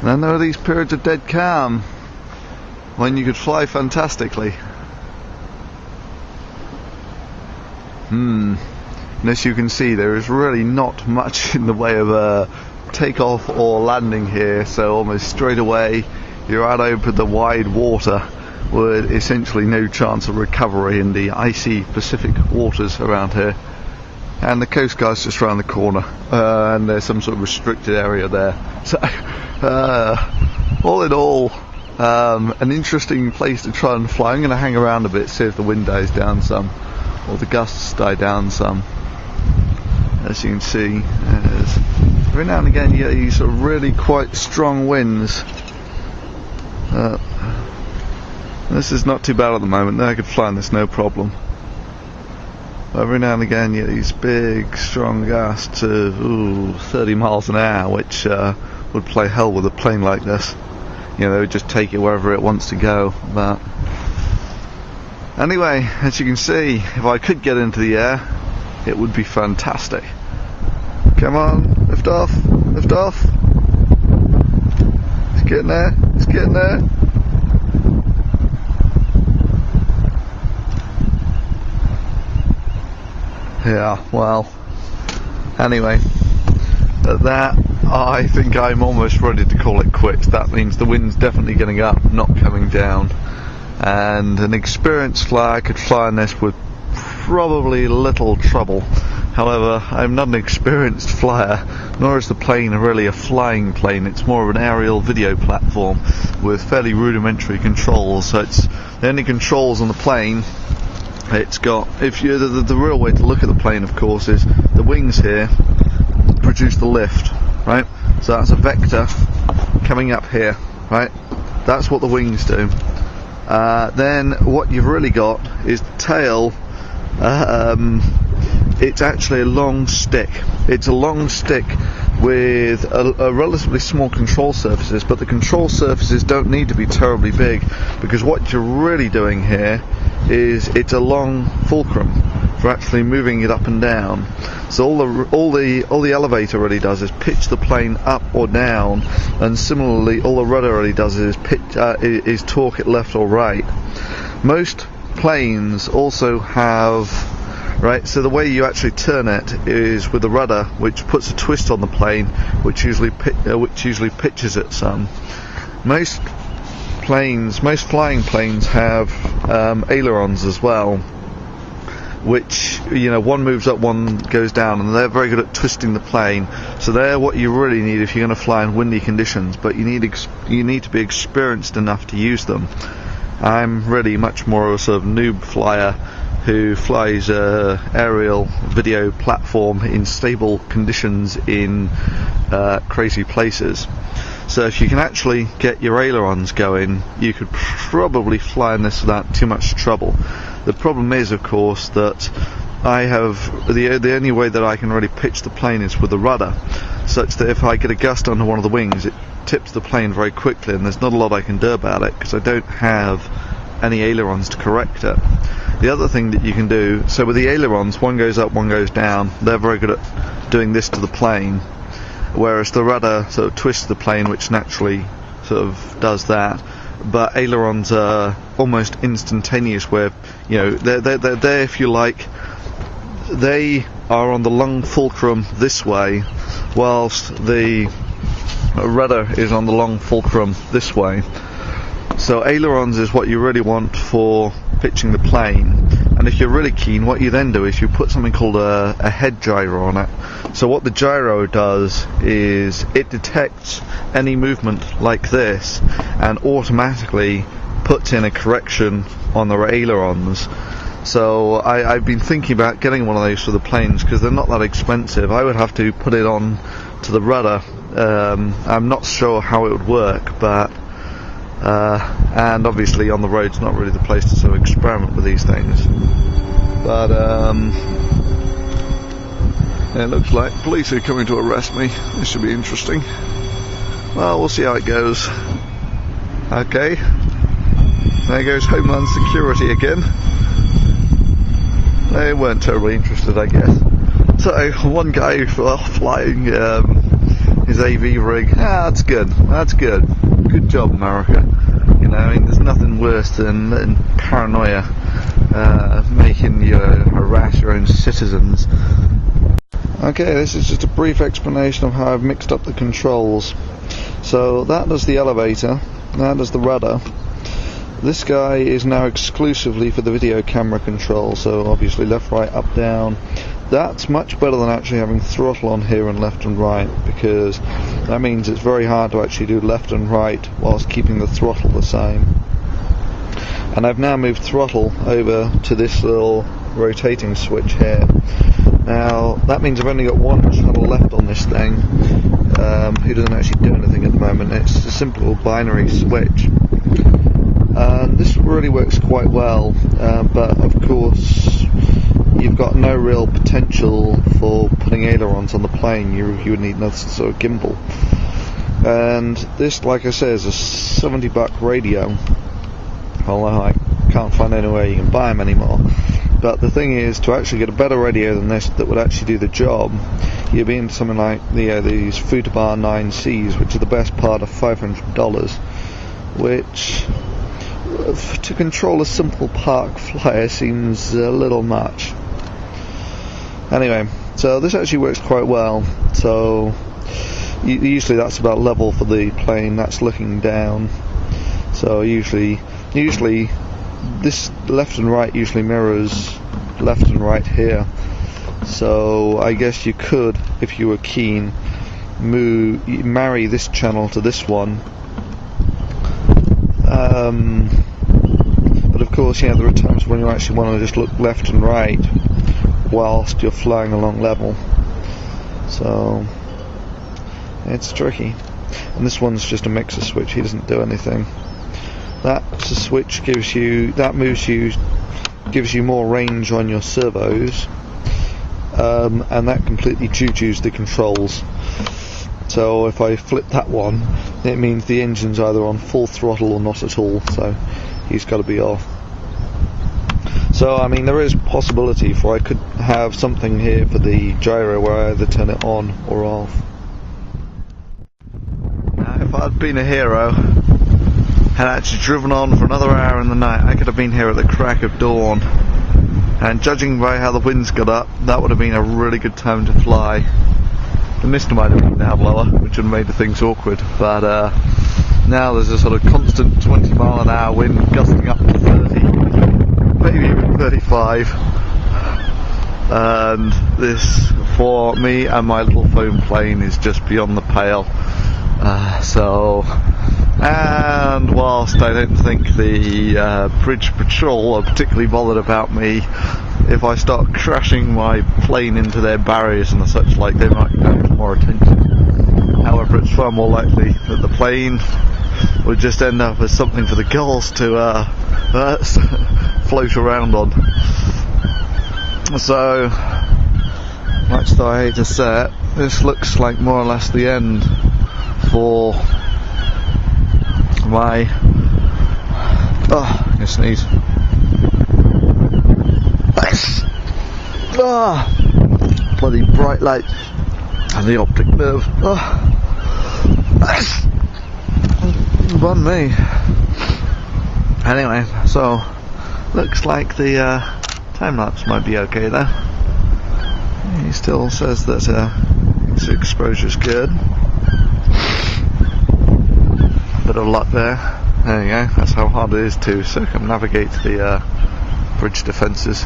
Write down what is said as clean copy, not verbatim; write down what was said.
And then there are these periods of dead calm when you could fly fantastically. And as you can see, there is really not much in the way of takeoff or landing here, so almost straight away you're out over the wide water with essentially no chance of recovery in the icy Pacific waters around here. And the Coast Guard's just around the corner, and there's some sort of restricted area there. So, all in all, an interesting place to try and fly. I'm going to hang around a bit, see if the wind dies down some, or the gusts die down some. As you can see, every now and again you get these sort of really quite strong winds. This is not too bad at the moment. I could fly in this no problem. Every now and again you get these big strong gusts of 30 miles an hour, which would play hell with a plane like this. You know, they would just take it wherever it wants to go. But anyway, as you can see, if I could get into the air, it would be fantastic. Come on, lift off, lift off. It's getting there, it's getting there. Yeah, well, anyway, at that, I think I'm almost ready to call it quits. That means the wind's definitely getting up, not coming down. And an experienced flyer could fly on this with probably little trouble. However, I'm not an experienced flyer, nor is the plane really a flying plane. It's more of an aerial video platform with fairly rudimentary controls. So it's the only controls on the plane. It's got, if you the real way to look at the plane, of course, is the wings here produce the lift, right? So that's a vector coming up here, right? That's what the wings do. Then what you've really got is the tail. It's actually a long stick. It's a long stick with a relatively small control surfaces, but the control surfaces don't need to be terribly big, because what you're really doing here is it's a long fulcrum for actually moving it up and down. So all the elevator really does is pitch the plane up or down, and similarly all the rudder really does is torque it left or right. Most planes also have, right, so the way you actually turn it is with the rudder, which puts a twist on the plane, which usually pitches it some. Most flying planes have ailerons as well, which, you know, one moves up, one goes down, and they're very good at twisting the plane. So they're what you really need if you're going to fly in windy conditions, but you need to be experienced enough to use them. I'm really much more of a sort of noob flyer who flies aerial video platform in stable conditions in crazy places. So if you can actually get your ailerons going, you could probably fly in this without too much trouble. The problem is, of course, that I have the only way that I can really pitch the plane is with the rudder, such that if I get a gust onto one of the wings, it tips the plane very quickly, and there's not a lot I can do about it because I don't have any ailerons to correct it. The other thing that you can do, so with the ailerons, one goes up, one goes down. They're very good at doing this to the plane, whereas the rudder sort of twists the plane, which naturally sort of does that. But ailerons are almost instantaneous, where, you know, they're if you like, they are on the long fulcrum this way, whilst the rudder is on the long fulcrum this way. So ailerons is what you really want for pitching the plane, and if you're really keen, what you then do is you put something called a head gyro on it. So what the gyro does is it detects any movement like this and automatically puts in a correction on the ailerons. So I've been thinking about getting one of those for the planes because they're not that expensive. I would have to put it on to the rudder. I'm not sure how it would work, but and obviously on the road's not really the place to sort of experiment with these things. But it looks like police are coming to arrest me. This should be interesting. Well, we'll see how it goes. Okay, there goes Homeland Security again. They weren't terribly interested, I guess. So one guy flying his AV rig. That's good. That's good. Good job, America. You know, I mean, there's nothing worse than paranoia making you harass your own citizens. Okay, this is just a brief explanation of how I've mixed up the controls. So that does the elevator, that does the rudder. This guy is now exclusively for the video camera control, so obviously left, right, up, down. That's much better than actually having throttle on here and left and right, because that means it's very hard to actually do left and right whilst keeping the throttle the same. And I've now moved throttle over to this little rotating switch here. Now that means I've only got one channel left on this thing, who doesn't actually do anything at the moment. It's a simple binary switch. And this really works quite well, but of course you've got no real potential for putting ailerons on the plane. You would need another sort of gimbal. And this, like I say, is a $70 radio, although I can't find anywhere you can buy them anymore. But the thing is, to actually get a better radio than this that would actually do the job, you'd be into something like these Futabar 9Cs, which are the best part of $500, which to control a simple park flyer seems a little much. Anyway, so this actually works quite well. So usually that's about level for the plane, that's looking down. So usually this left and right usually mirrors left and right here. So I guess you could, if you were keen, marry this channel to this one. But of course, there are times when you actually want to just look left and right whilst you're flying along level. So it's tricky. And this one's just a mixer switch, he doesn't do anything. That's a switch gives you more range on your servos, and that completely choo-choos the controls. So if I flip that one, it means the engine's either on full throttle or not at all, so he's got to be off. So I mean, there is possibility for I could have something here for the gyro where I either turn it on or off. Now if I'd been a hero, had actually driven on for another hour in the night, I could have been here at the crack of dawn, and judging by how the winds got up, that would have been a really good time to fly. The mist might have been now lower, which would have made things awkward, but now there's a sort of constant 20 mile an hour wind gusting up to 30, maybe even 35, and this, for me and my little foam plane, is just beyond the pale. And whilst I don't think the bridge patrol are particularly bothered about me, if I start crashing my plane into their barriers and such like, they might pay more attention. However, it's far more likely that the plane would just end up as something for the gulls to float around on. So, much though I hate to say it, this looks like more or less the end for my... I sneeze. Bloody bright light and the optic nerve. Run me. Anyway, so looks like the time lapse might be okay though. He still says that his exposure's good. Bit of luck there. There you go. That's how hard it is to circumnavigate the bridge defences.